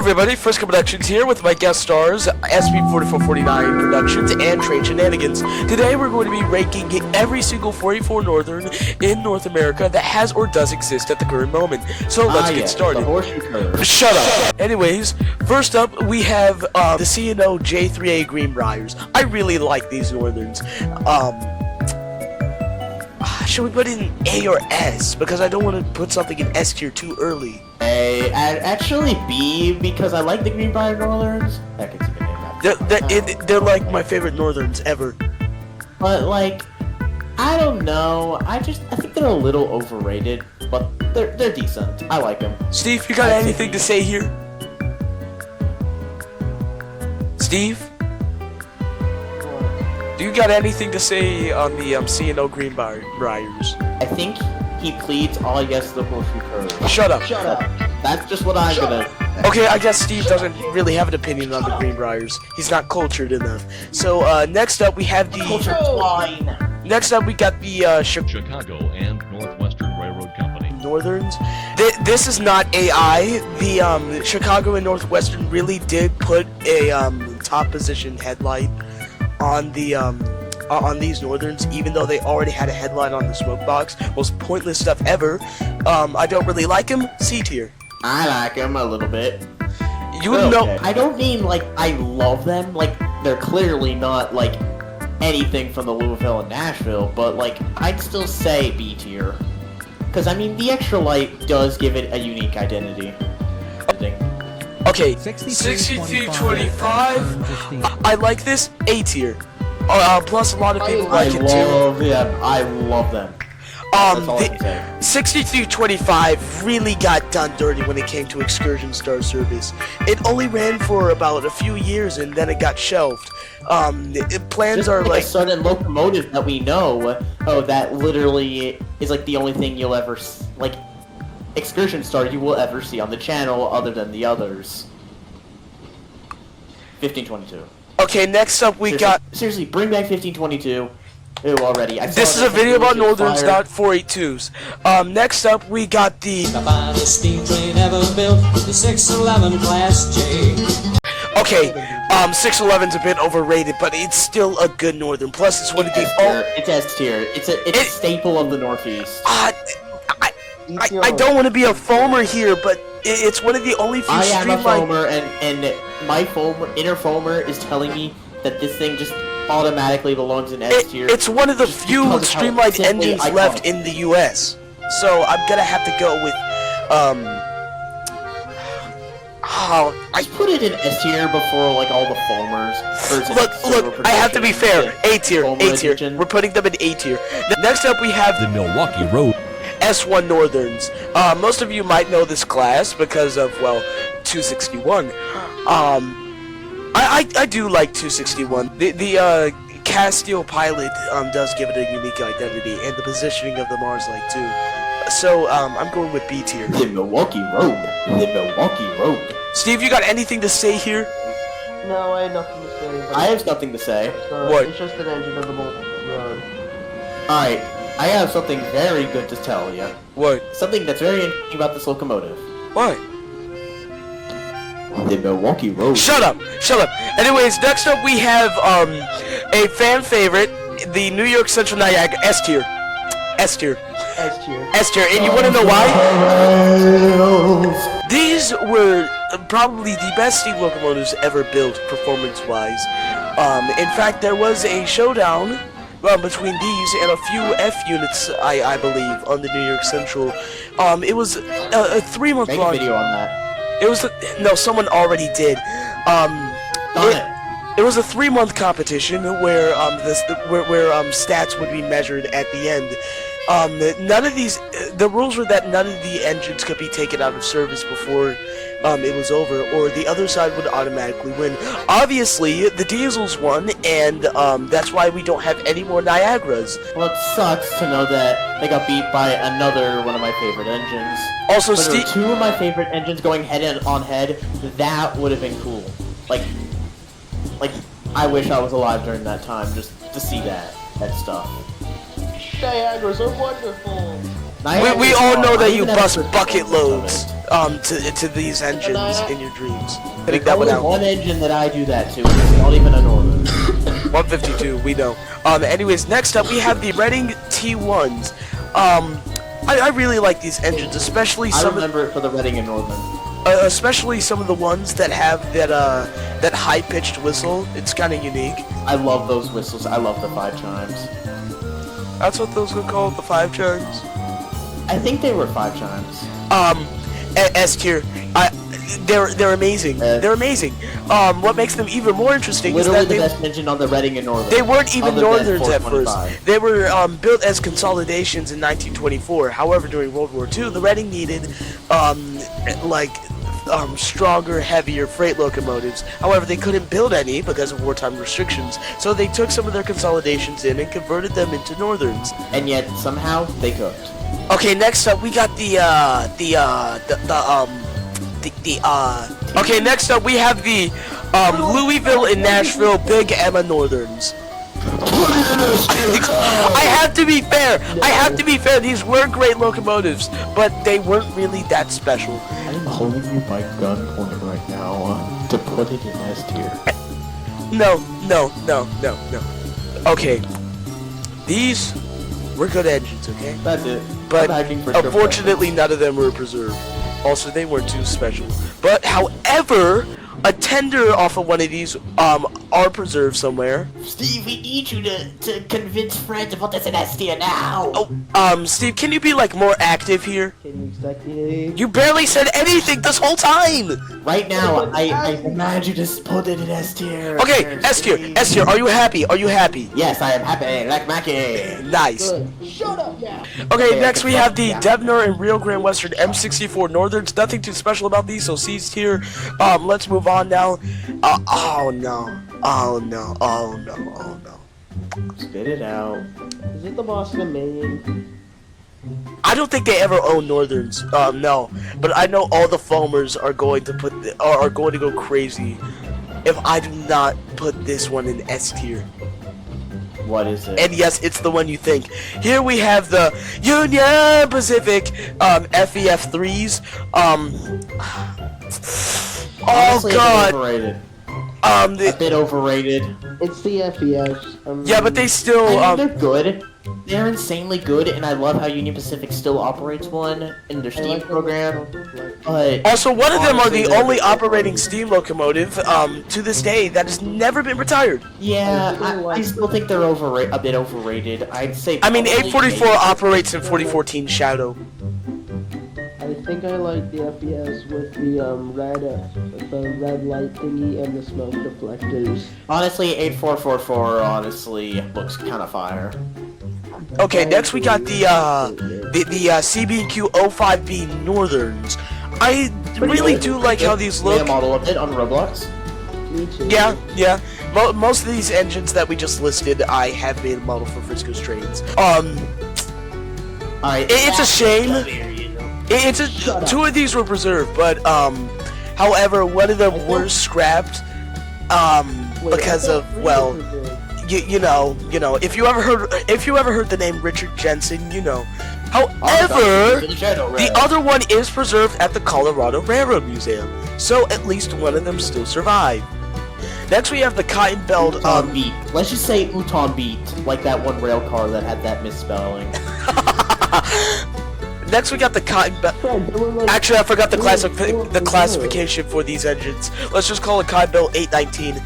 everybody, Frisco Productions here with my guest stars, SB4449 Productions and Trainz Shenanigans. Today we're going to be ranking every single 44 Northern in North America that has or does exist at the current moment. So let's get started. Shut up! Anyways, first up we have the C&O J3A Greenbriers. I really like these Northerns. Should we put it in A or S? Because I don't want to put something in S tier too early. Actually B, because I like the Greenbrier Northerns. Heck, it's a good name. They're like my favorite Northerns ever. But like, I don't know. I think they're a little overrated, but they're decent. I like them. Steve, you got anything to say here? Steve? Do you got anything to say on the C&O Greenbriers? I think he pleads all against the bullshit curve. Shut up. Shut up. That's just what I'm gonna. Okay, I guess Steve doesn't really have an opinion on the Greenbriers. He's not cultured enough. So next up we have the. Cultured swine. Next up we got the Chicago and Northwestern Railroad Company. Northerns. This is not AI. The Chicago and Northwestern really did put a top position headlight on the on these Northerns, even though they already had a headline on the smoke box. Most pointless stuff ever. I don't really like him. C tier. I like them a little bit. You know. I don't mean like I love them. Like they're clearly not like anything from the Louisville and Nashville, but like I'd still say B tier. Because I mean the extra light does give it a unique identity. Okay, 6325. I like this. A tier. Plus a lot of people like it too. I love them. The 6325 really got done dirty when it came to excursion star service. It only ran for about a few years and then it got shelved. Plans just are like a certain locomotive that we know. Oh, that literally is like the only thing you'll ever like. Excursion star you will ever see on the channel other than the others. 1522. Okay, next up we seriously, bring back 1522. Ew, already. This is a video about Northerns, not 482s. Next up we got the finest steam train ever built, the 611 Class J. Okay, 611's a bit overrated, but it's still a good Northern. Plus, it's one of the it's S tier. It's a staple of the Northeast. I don't want to be a foamer here, but it's one of the only few streamlined... I am a foamer, and my inner foamer is telling me that this thing just automatically belongs in S tier. It's one of the few streamlined engines left in the US. So I'm gonna have to go with, I put it in S tier before like all the foamers. Look, I have to be fair. A tier, A tier. We're putting them in A tier. Next up we have the Milwaukee Road. S1 Northerns. Most of you might know this class because of, well, 261. I do like 261. The Castile pilot does give it a unique identity, and the positioning of the Mars Light too. So I'm going with B tier. The Milwaukee Road. The Milwaukee Road. Steve, you got anything to say here? No, I have nothing to say. I have something to say. What? It's just an engine of the road. Alright. I have something very good to tell you. What? Something that's very interesting about this locomotive. What? The Milwaukee Road. Shut up! Shut up! Anyways, next up we have a fan favorite, the New York Central Niagara S tier. S tier. S tier. S tier. And you wanna know why? These were probably the best steam locomotives ever built, performance-wise. In fact, there was a showdown between these and a few F units, I believe, on the New York Central. It was a 3-month long. Make a video on that. It was no, someone already did. It was a 3-month competition where stats would be measured at the end. None of these, the rules were that none of the engines could be taken out of service before it was over, or the other side would automatically win. Obviously, the diesels won, and that's why we don't have any more Niagaras. Well, it sucks to know that they got beat by another one of my favorite engines. Also, there were 2 of my favorite engines going head-on-head. That would have been cool. Like, I wish I was alive during that time just to see that stuff. Niagaras are wonderful. We all know that you even have bust a bucket performance of loads to these engines in your dreams. it. Hitting that one Only out. one engine that I do that to, and it's not even a northern. 152, we know. Anyways, next up we have the Reading T1s. I really like these engines, especially I some remember it for the Reading and Northern. especially some of the ones that have that high-pitched whistle. It's kind of unique. I love those whistles. I love the 5 chimes. That's what those were called, the 5 chimes. I think they were 5 chimes. S tier. They're amazing. They're amazing. What makes them even more interesting Literally is that the best engine on the Reading and Northern. they weren't even other than Northerns at first. 425. They were built as consolidations in 1924. However, during World War II, the Reading needed stronger, heavier freight locomotives. However, they couldn't build any because of wartime restrictions. So they took some of their consolidations in and converted them into Northerns. And yet, somehow, they cooked. Okay, next up we got okay, next up we have the Louisville and Nashville Big Emma Northerns. I have to be fair. These were great locomotives, but they weren't really that special. I'm holding you by gunpoint right now to put it in S tier. No. Okay, these were good engines, okay? That's it. But I'm hacking for sure. unfortunately, none of them were preserved. Also, they weren't too special. But however, a tender off of one of these are preserved somewhere. Steve, we need you to convince Fred to put this in S tier now. Oh, Steve, can you be like more active here? Can you executive? You barely said anything this whole time. Right now, I demand you to put it in S tier. Okay, S tier. Are you happy? Yes, I am happy, like Mackie. Nice. Good. Shut up now. Okay, next we have the Devner and Rio Grande Western M64 Northerns. Nothing too special about these, so C's tier. Let's move on now. Oh no. Spit it out. Is it the Boston Maine? I don't think they ever own Northerns. No, but I know all the foamers are going to go crazy if I do not put this one in S tier. What is it? And yes, it's the one you think. Here we have the Union Pacific FEF3s. Honestly, Oh god. Overrated. A bit overrated. It's the FES. Yeah, but they still I mean, they're good. They're insanely good, and I love how Union Pacific still operates one in their Steam program. But also, one of them are the honestly, only operating steam locomotive to this day that has never been retired. yeah, I still think they're a bit overrated. I'd say. I mean, probably 844 maybe- operates in 4014 Shadow. I think I like the FES with the red light thingy and the smoke deflectors. Honestly, 8444 honestly looks kind of fire. Okay, next we got the CB&Q 05B Northerns. I really do like how these look. Yeah, model of it on Roblox. Me too. Yeah. Most of these engines that we just listed, I have made a model for Frisco's Trainz. Alright. It's a shame. Two of these were preserved, but however, one of them were scrapped because of, well, you know, if you ever heard the name Richard Jensen, you know. However, the other one is preserved at the Colorado Railroad Museum, so at least one of them still survived. Next, we have the Cotton Belt. Uton Beat. Let's just say Uton Beat, like that one rail car that had that misspelling. Next, we got the Cotton Belt. Actually, I forgot the classification for these engines. Let's just call it Cotton Belt 819.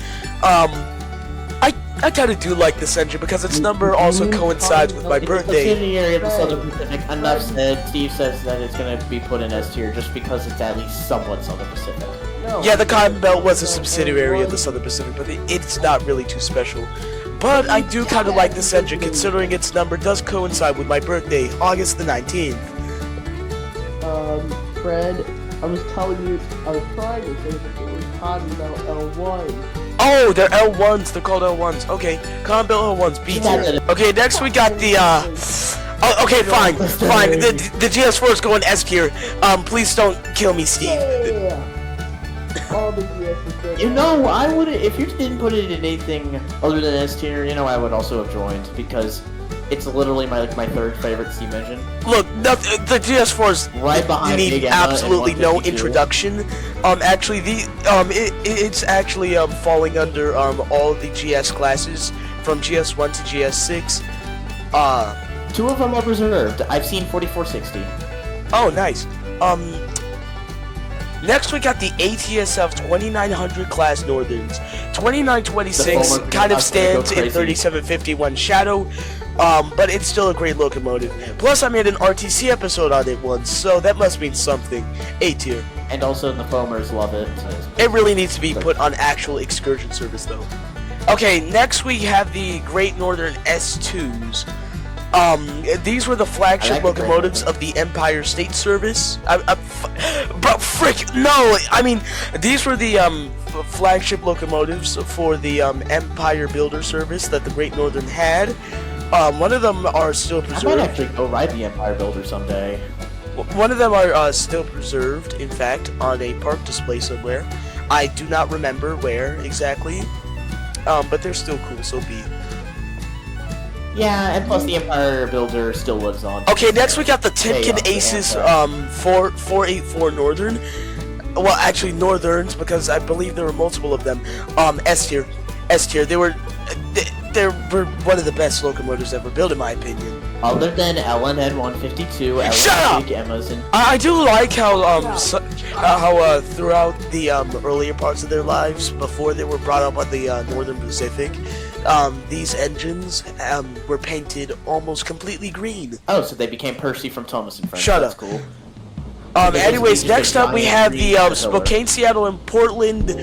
I kind of do like this engine because its number also coincides with my birthday. It's a area of the Southern Pacific. Enough said. Steve says that it's going to be put in S tier just because it's at least somewhat Southern Pacific. Yeah, the Cotton Belt was a subsidiary of the Southern Pacific, but it's not really too special. But I do kind of like this engine considering its number does coincide with my birthday, August the 19th. Fred, I was telling you, I was trying to say that it was Cotton Belt L1. Oh, they're L1s. They're called L1s. Okay, Cotton Belt L1s. B tier. Okay, next we got the Oh, okay, fine. The GS4 is going S tier. Please don't kill me, Steve. Yeah. All the GS4. You know, I would if you didn't put it in anything other than S tier. You know, I would also have joined because It's literally my third favorite steam engine. Look, the GS4s Right behind need Big Emma and absolutely no 152. introduction. Actually, it's actually falling under all the GS classes from GS1 to GS6. Two of them are reserved. I've seen 4460. Oh, nice. Next we got the ATSF 2900 class Northerns. 2926 The kind of Fulmer stands in crazy. 3751 Shadow, but it's still a great locomotive. Plus, I made an RTC episode on it once, so that must mean something. A tier. And also the foamers love it. It really needs to be put on actual excursion service, though. Okay, next we have the Great Northern S2s. These were the flagship I like the Great locomotives of the Empire State Service. Bro, frick, no! I mean, these were the flagship locomotives for the Empire Builder Service that the Great Northern had. One of them are still I might preserved. actually go ride the Empire Builder someday. One of them are still preserved, in fact, on a park display somewhere. I do not remember where exactly, but they're still cool, so be it. Yeah, and plus the Empire Builder still lives on. Okay, next we got the Timken the Aces Empire. 484 Northern. Well, actually Northerns, because I believe there were multiple of them. S tier. They were one of the best locomotives ever built, in my opinion. Other than LNN 152, Shut up! Big Emma's, and I do like how throughout the earlier parts of their lives, before they were brought up on the Northern Pacific, these engines were painted almost completely green. oh, so they became Percy from Thomas and Friends. Shut That's up. cool. Anyways, just next a up we giant have green the caterpillar. Spokane, Seattle, and Portland.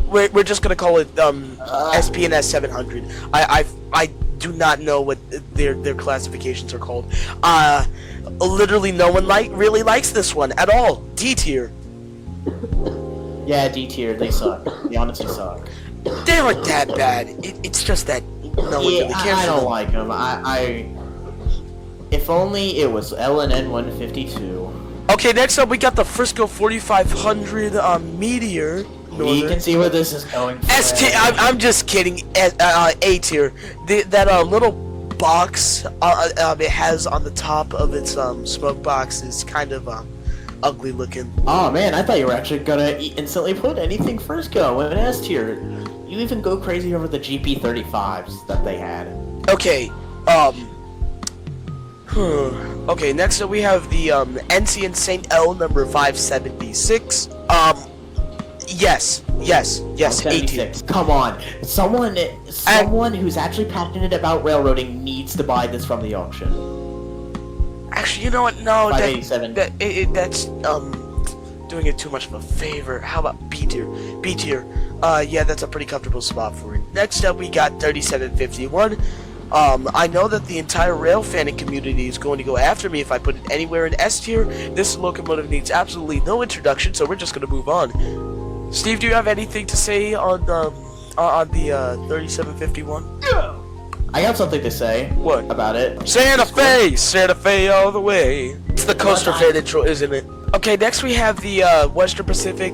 We're just gonna call it SPNS 700. I do not know what their classifications are called. Literally no one really likes this one at all. D tier. Yeah, D tier, they suck. They honestly suck. They aren't that bad. It's just that no one really cares. I for don't them. like them. If only it was LNN 152. Okay, next up we got the Frisco 4500 Meteor. You Northern. can see where this is going. S tier. I'm just kidding. A tier. That little box it has on the top of its smoke box is kind of ugly looking. Oh man, I thought you were actually gonna instantly put anything Frisco in S tier. You even go crazy over the GP35s that they had. Okay. Okay. Next up we have the NC and St. L number 576. Yes. A tier. 76. Come on, someone who's actually passionate about railroading needs to buy this from the auction. Actually, you know what? No, 587. that's doing it too much of a favor. How about B tier? B tier. Yeah, that's a pretty comfortable spot for it. Next up, we got 3751. I know that the entire rail fanning community is going to go after me if I put it anywhere in S tier. This locomotive needs absolutely no introduction, so we're just gonna move on. Steve, do you have anything to say on the 3751? I got something to say. What? About it? Santa Fe all the way. It's the Coaster Fan intro, isn't it? Okay, next we have the Western Pacific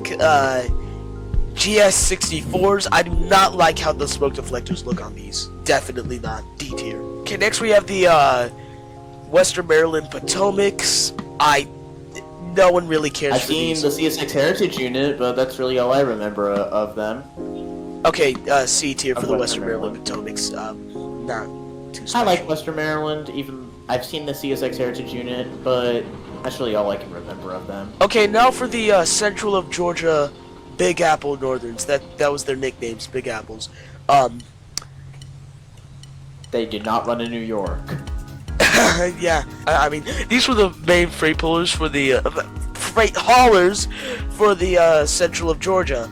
GS64s. I do not like how the smoke deflectors look on these. Definitely not. D tier. Okay, next we have the Western Maryland Potomacs. No one really cares I've for seen these. the CS6 Heritage unit, but that's really all I remember of them. Okay, C tier for Of the Western Western Maryland Potomacs. Not too special. I like Western Maryland. Even I've seen the CS6 Heritage unit, but that's really all I can remember of them. Okay, now for the Central of Georgia Big Apple Northerns. That was their nicknames, Big Apples. They did not run in New York. Yeah, I mean, these were the main freight pullers for the freight haulers for the Central of Georgia.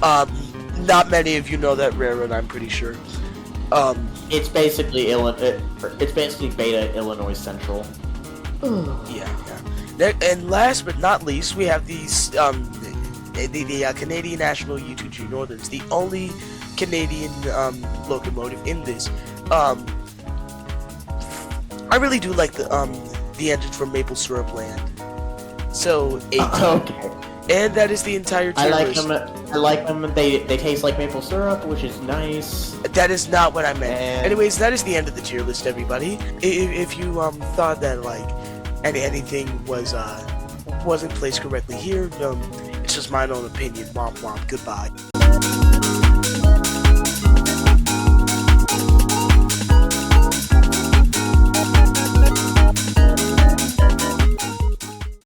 Not many of you know that railroad, I'm pretty sure. It's basically It's basically Beta Illinois Central. Yeah. And last but not least, we have these the Canadian National U2G Northerns, the only Canadian locomotive in this. I really do like the engines from Maple Syrup Land. So 18. Okay. And that is the entire tier I like list. them. I like them. They taste like maple syrup, which is nice. That is not what I meant. And- Anyways, that is the end of the tier list, everybody. If you thought that like anything wasn't placed correctly here, it's just my own opinion. Womp womp. Goodbye.